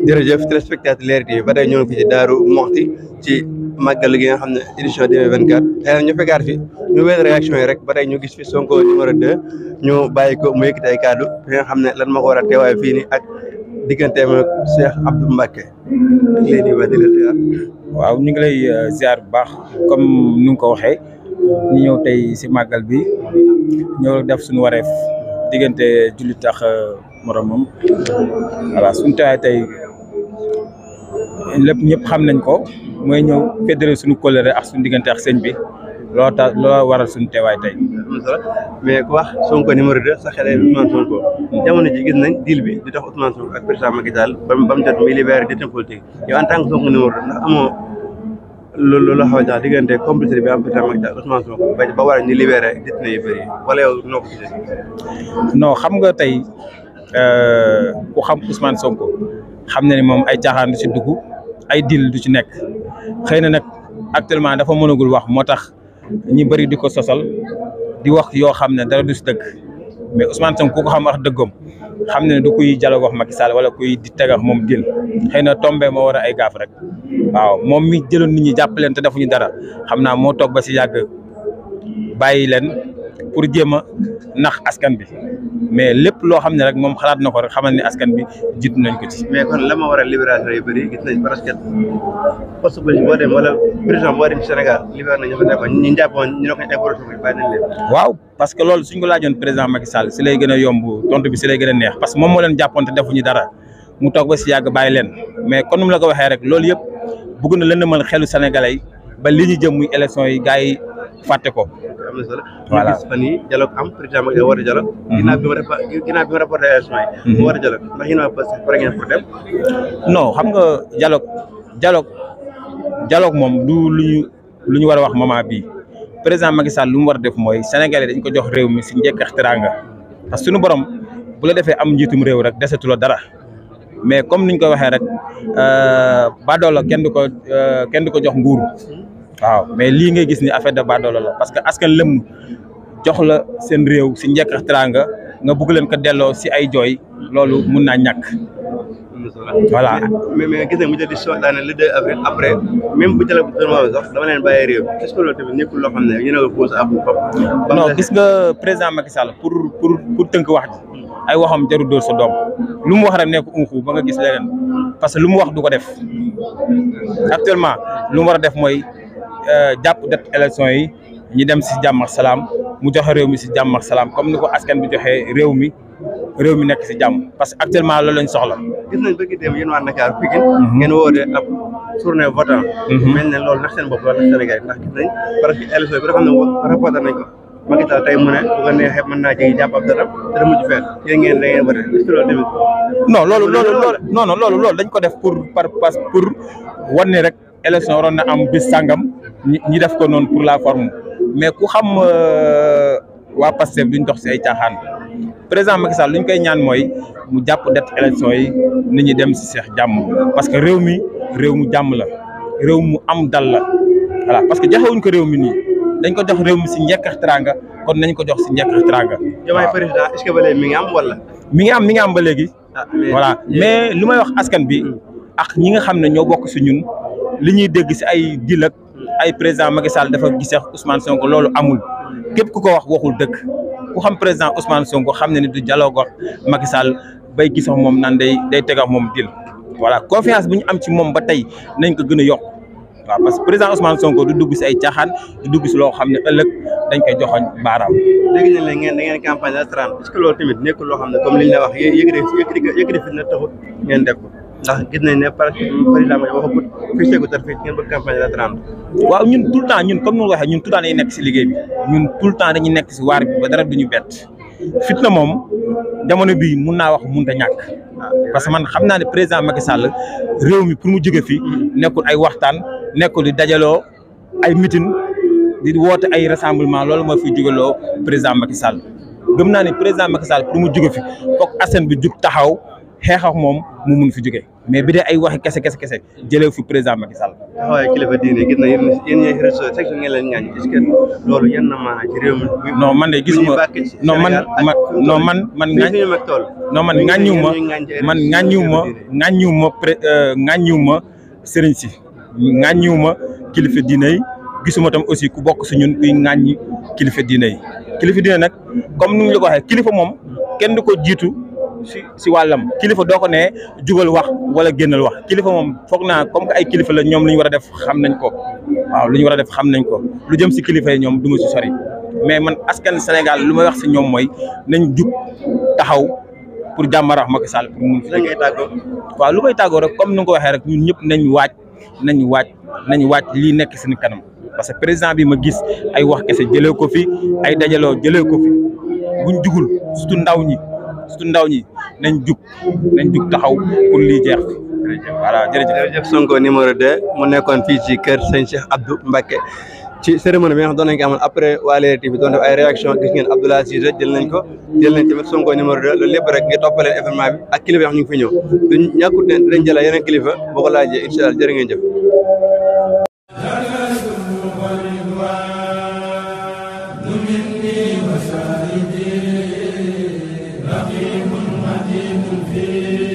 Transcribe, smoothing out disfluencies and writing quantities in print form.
jërëjëf téléspectateur Leral TV ba tey ñoo ngi fi ci Daaru Muxti ci màggal gi nga xam ne édition 2024 xëy na ñu fekkaat fi ñu wéy réaction yi rek ba tey ñu gis fi Sonko numéro 2 ñu bàyyi ko mu yëkkati ay kàddu fi nga xam ne lan ma ko war a teewaay fii nii ak digganteem ak Cheikh Abdou Mbacké waaw ñu ngi lay ziar bu baax comme ni nga ko waxee ñu ñëw tey si màggal bi ñëw def suñu wareef diggante jullit ak moromam voilà suñu teewaay tey lépp ñëpp xam nañ ko mooy ñëw fédéré suñu kóllëre ak suñu diggante ak sëñ bi loo waral suñu teewaay tey. mais ku wax Sonko numéro 2 sa xel Ousmane Sonko jamono ji gis nañ deal bi di tax Ousmane Sonko ak président Macky Sall ba mu jot muy libéré détenu politique yow en tant que Sonko numéro 2 ndax amoo loolu xaw a diggante complicité bi am président Macky Sall Ousmane Sonko ba war a ñu libéré détenu yu bëri wala yow noo ko gisee. non xam nga tey ku xam Ousmane Sonko xam na ni moom ay caaxaan du ci dugg ay deal du ci nekk xëy na nag actuellement dafa mënagul wax moo tax ñi bëri di ko sosal di wax yoo xam ne dara du si dëgg mais Ousmane Sonko ku ko xam wax dëggam xam ne du kuy dialogue wax Macky Sall wala kuy di tegax moom deal xëy na tombé moo war a ay gaaf rek waaw moom mi jëloon nit ñi jàppaleen te defuñu dara xam naa moo toog ba si yàgg bàyyi leen pour jéem a nax askan bi mais lépp loo xam ne rek moom xalaat na ko rek xamal ni askan bi jiitu nañ ko ci. mais kon la ma waral libération yu bëri gis nañ presque poste politique boo dem wala président boo dem ci Sénégal libéré nañ fa nekkoon ñu jàppoon ñu ne ko ay projet bi bàyyi nañ leen. waaw parce que loolu suñ ko laajoon président Macky Sall si lay gën a yomb tontu bi si lay gën a neex parce que moom moo leen jàppoon te defuñu dara mu toog ba si yàgg bàyyi leen mais kon nu mu la ko waxee rek loolu yëpp bëgg na lëndëmal xelu sénégalais yi ba li ñu jëm muy élection yi gars yi fàtte ko. am na solo voilà ñu gis fan yii dialogue am président Macky war a dialogue. ginnaaw bi ma rapporté élection yi. mu war a dialogue ndax yéen a pare ngeen pour dem. non xam nga dialogue moom du lu ñu war a wax moment bii président Macky Sall lu mu war a def mooy sénégalais dañ ko jox réew mi si njëkk ak teraanga parce que suñu borom bu la defee am njiitum réew rek desetu la dara mais comme niñ ko waxee rek badoola kenn du ko jox nguur. waaw mais lii ngay gis ni affaire de badoolo la parce que askan lëmm jox la seen réew si njëkk ak teraanga nga bëgg leen ko delloo si ay jooy loolu mun naa ñàkk. voilà mais gis nga mu jël décision daane le 2 avril après même bu jëlee bu doon sax dama leen bàyyi réew est-ce que loolu tamit nekkul loo xam ne yéen a ko posé ab non gis nga président Macky Sall pour tënk wax ji ay waxam jarul dóor sa doom lu mu wax rek nekk unxu ba nga gis leneen parce que lu mu wax du ko def actuellement lu mu war a def mooy jàpp det élection yi ñi dem si jàmm ak salaam mu joxe réew mi si jàmm ak salaam comme ni ko askan bi joxee réew mi nekk si jàmm parce que actuellement loolu lañ soxla. gis nañ bëgg dem yéen waa Dakar Pikine ngeen woote ab journée votant mel ne loolu ndax seen bopp la ndax Sénégal ndax gis nañ parce que élection bi dafa xam ne reporté nañ ko Macky Sall tey mu ne bu ko neexee mën naa jege jàpp ab dara te mujj fenn yéen ngeen da ngeen voté est-ce que loolu tamit non loolu dañ ko def pour wan ne rek élection waroon na am bis sàngam ñi def ko noonu pour la forme mais ku xam waa Pastef duñ dox si ay caaxaan président Macky Sall luñ koy ñaan mooy mu jàpp det élection yi nit ñi dem si seex jàmm parce que réew mi jàmm la réew mu am dal la voilà parce que joxewuñ ko réew mi nii dañ ko jox réew mi si njëkk ak teraanga kon nañ ko jox si njëkk ak teraanga. Diomaye président est-ce que ba léegi mi ngi am wala. mi ngi am ba léegi. voilà mais lu may wax askan bi ak ñi nga xam ne ñoo bokk si ñun. li ñuy dégg si ay dil ak ay président Macky Sall dafa gisee Ousmane Sonko loolu amul képp ku ko wax waxul dëgg ku xam président Ousmane Sonko xam ne ni du dialogue ak Macky Sall bay gisoo moom naan day tegax moom dil voilà confiance bu ñu am ci moom ba tey nañ ko gën a yokk waaw parce que président Ousmane Sonko du dugg si ay caaxaan du dugg si loo xam ne ëllëg dañ koy joxoñ baaraam. léegi nag da ngeen campagne la 30 est-ce que loolu tamit nekkul loo xam ne comme li ñu la wax yëkkati fi na taxut ngeen def ko. ndax gis nañ ne par président ma waxagut fii seegu tar fii ngeen bëgg campagne la 30. waaw ñun tout le temps ñun comme ni waxee ñun tout le temps dañuy nekk si liggéey bi ñun tout le temps dañuy nekk si waar bi ba dara duñu bett fitna moom jamono bii mun naa wax mënut a ñàkk parce que man xam naa ne président Macky Sall réew mi pour mu jóge fi nekkul ay waxtaan nekkul di dajaloo ay meeting di woote ay rassemblement loolu mooy fiy jógeloo président Macky Sall gëm naa ne président Macky Sall pour mu jóge fi foog askan bi jug taxaw xeex ak moom mu mun fi jóge mais bi dee ay waxi kese jëlee fi président Macky Sall. waaye kilifa diine gis na yéen ñooy réseau section ngeen leen ñaañ est-ce que loolu yenn na maanaam ci réew mi. non man de gisuma non man ŋàññiwuma sëriñ si ŋàññiwuma kilifa diine yi gisuma tam aussi ku bokk si ñun kuy ŋàññi kilifa diine yi kilifa diine nag comme ni ñu la ko waxee kilifa moom kenn du ko jiitu si wàllam kilifa doo ko ne jugal wax wala génnal wax kilifa moom foog naa comme que ay kilifa la ñoom lu ñu war a def xam nañ ko waaw lu ñu war a def xam nañ ko lu jëm si kilifa yi ñoom du ma si sori mais man askan Sénégal lu may wax si ñoom mooy nañ jug taxaw pour jàmmarax Macky Sall pour mun fi waaw lu may tàggoo rek comme ni nga ko waxee rek ñun ñëpp nañ waaj lii nekk suñu kanam parce que président bi ma gis ay wax kese jëlee ko fi ay dajaloo jëlee ko fi buñ jugul surtout ndaw ñi nañ jug taxaw pour lii jeex fi voilà jërëjëf Sonko numéro 2 mu nekkoon fii ci kër sëñ Cheikh Abdou Mbacké ci cérémonie bi nga xam doon nañ ko amal après waa Leral TV doon def ay réaction gis ngeen Abdoulaye Cissé jël nañ tamit Sonko numéro 2 loolu lépp rek ngir toppaleen événement bi ak kilifa yi ñu ngi fi ñëw duñ ñàkkut ne dañ jëla yeneen kilifa boo ko laajee incha allah jërë ngeen jëf رقيب متين فيه